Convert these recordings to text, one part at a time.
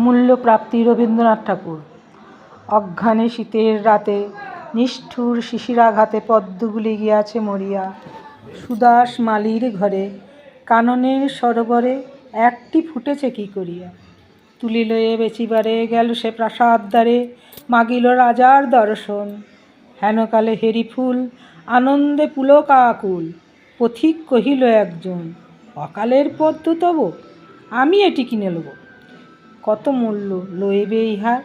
মূল্যপ্রাপ্তি রবীন্দ্রনাথ ঠাকুর। অজ্ঞানে শীতের রাতে নিষ্ঠুর শিশিরাঘাতে পদ্মগুলি গিয়াছে মরিয়া। সুদাস মালির ঘরে কাননের সরোবরে একটি ফুটেছে কি করিয়া। তুলি লয়ে বেচিবারে গেল সে প্রাসাদ দ্বারে, মাগিল রাজার দর্শন। হেনকালে হেরি ফুল আনন্দে পুলকাকুল। পথিক কহিল একজন, অকালের পদ্ম তব, আমি এটি কিনে লব। কত মূল্য লইবে ইহার?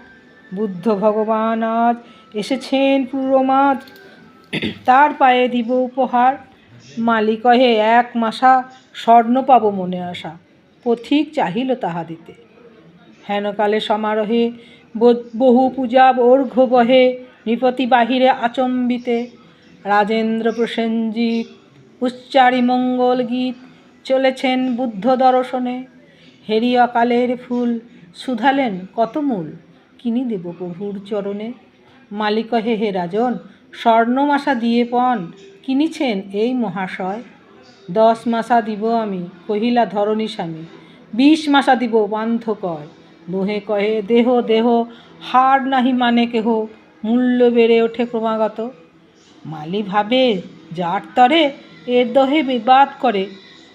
বুদ্ধ ভগবান আজ এসেছেন পুরমাজ, তার পায়ে দিব উপহার। মালি কহে এক মাসা স্বর্ণ পাব মনে আশা। পথিক চাহিল তাহা দিতে। হেনকালে সমারোহে বহু পূজা অর্ঘ্য বহে, নৃপতি বাহিরে আচম্বিতে। রাজেন্দ্র প্রসেনজিৎ উচ্চারি মঙ্গল গীত, চলেছেন বুদ্ধ দর্শনে। হেরি অকালের ফুল শুধালেন কত মূল, কিনি দেব প্রভুর চরণে। মালি কহে হে রাজন, স্বর্ণমাসা দিয়ে পণ কিনিছেন এই মহাশয়। 10 মাসা দিব আমি, কহিলা ধরণী স্বামী। 20 মাসা দিব বান্ধ কয়। দোহে কহে দেহ দেহ, হার নাহি মানে কেহ, মূল্য বেড়ে ওঠে ক্রমাগত। মালি ভাবে যার তরে এর দহে বিবাদ করে,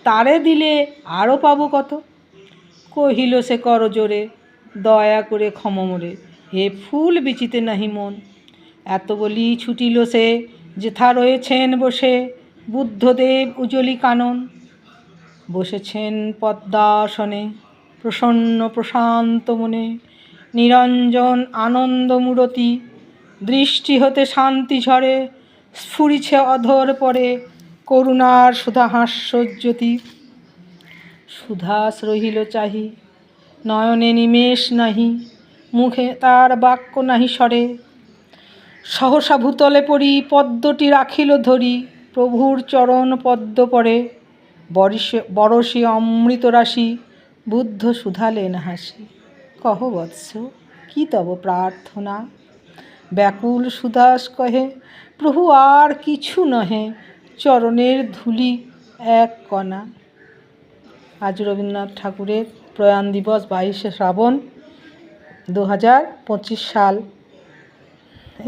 তারে দিলে আরও পাবো কত। কহিল সে কর জোরে, দয়া করে ক্ষম মোরে, হে ফুল বিচিতে নাহি মন। এত বলি ছুটিল সে, যেথা রয়েছেন বসে বুদ্ধদেব উজলি কানন। বসেছেন পদ্মাসনে প্রসন্ন প্রশান্ত মনে, নিরঞ্জন আনন্দ মূরতি। দৃষ্টি হতে শান্তি ঝরে, স্ফুরিছে অধর পরে করুণার সুধা হাস্যজ্যোতি। সুধাস রহিল চাহি, নয়নে নিমেষ নাহি, মুখে তার বাক্য নাহি সরে। সহসা ভূতলে পড়ি পদ্মটি রাখিল ধরি, প্রভুর চরণ পদ্ম পড়ে। বরষে অমৃত রাশি, বুদ্ধ শুধালেন হাসি। কহ বৎস কি তব প্রার্থনা? ব্যাকুল সুদাস কহে, প্রভু আর কিছু নহে, চরণের ধূলি এক কণা। আজ রবীন্দ্রনাথ ঠাকুরের প্রয়াণ দিবস 22শে শ্রাবণ 2025 সাল।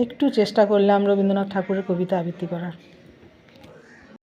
একটু চেষ্টা করলাম রবীন্দ্রনাথ ঠাকুরের কবিতা আবৃত্তি করার।